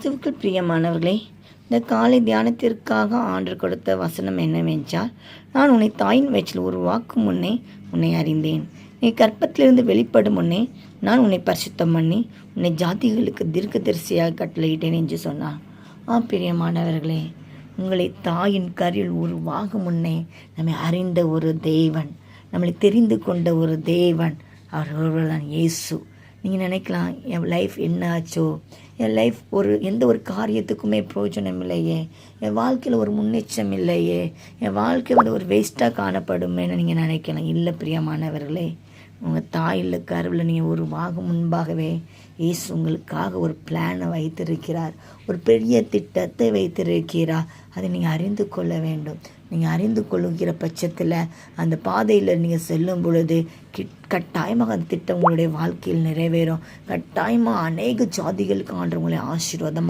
கிறிஸ்துவுக்குள் பிரியமானவர்களே, இந்த காலை தியானத்திற்காக ஆண்டவர் கொடுத்த வசனம் என்னவென்றால், நான் உன்னை தாயின் வயிற்றில் உருவாக்கும் முன்னே உன்னை அறிந்தேன். நீ கர்ப்பத்திலிருந்து வெளிப்படும் முன்னே நான் உன்னை பரிசுத்தம் பண்ணி உன்னை ஜாதிகளுக்கு தீர்க்கதரிசியாக கட்டளையிட்டேன் என்று சொன்னார். பிரியமானவர்களே, உங்களை தாயின் கருவில் உருவாகும் முன்னே நம்மை அறிந்த ஒரு தேவன், நம்மளை தெரிந்து கொண்ட ஒரு தேவன், அவர் ஒருவர்தான் இயேசு. நீங்கள் நினைக்கலாம், என் லைஃப் என்ன ஆச்சோ, என் லைஃப் எந்த ஒரு காரியத்துக்குமே பிரயோஜனம் இல்லையே, என் வாழ்க்கையில் ஒரு முன்னேற்றம் இல்லையே, என் வாழ்க்கை ஒரு வேஸ்ட்டாக காணப்படுமேன்னு நீங்கள் நினைக்கலாம். இல்லை பிரியமானவர்களே, உங்கள் தாயில் கருவில் நீங்கள் உருவாகும் முன்பாகவே இயேசு உங்களுக்காக ஒரு பிளானை வைத்திருக்கிறார், ஒரு பெரிய திட்டத்தை வைத்திருக்கிறார். அதை நீங்கள் அறிந்து கொள்ள வேண்டும். நீங்கள் அறிந்து கொள்ளுகிற பட்சத்தில் அந்த பாதையில் நீங்கள் செல்லும் பொழுது கட்டாயமாக அந்த திட்டம் உங்களுடைய வாழ்க்கையில் நிறைவேறும். கட்டாயமாக அநேக ஜாதிகளுக்கு ஆண்டவர் உங்களை ஆசீர்வாதமாக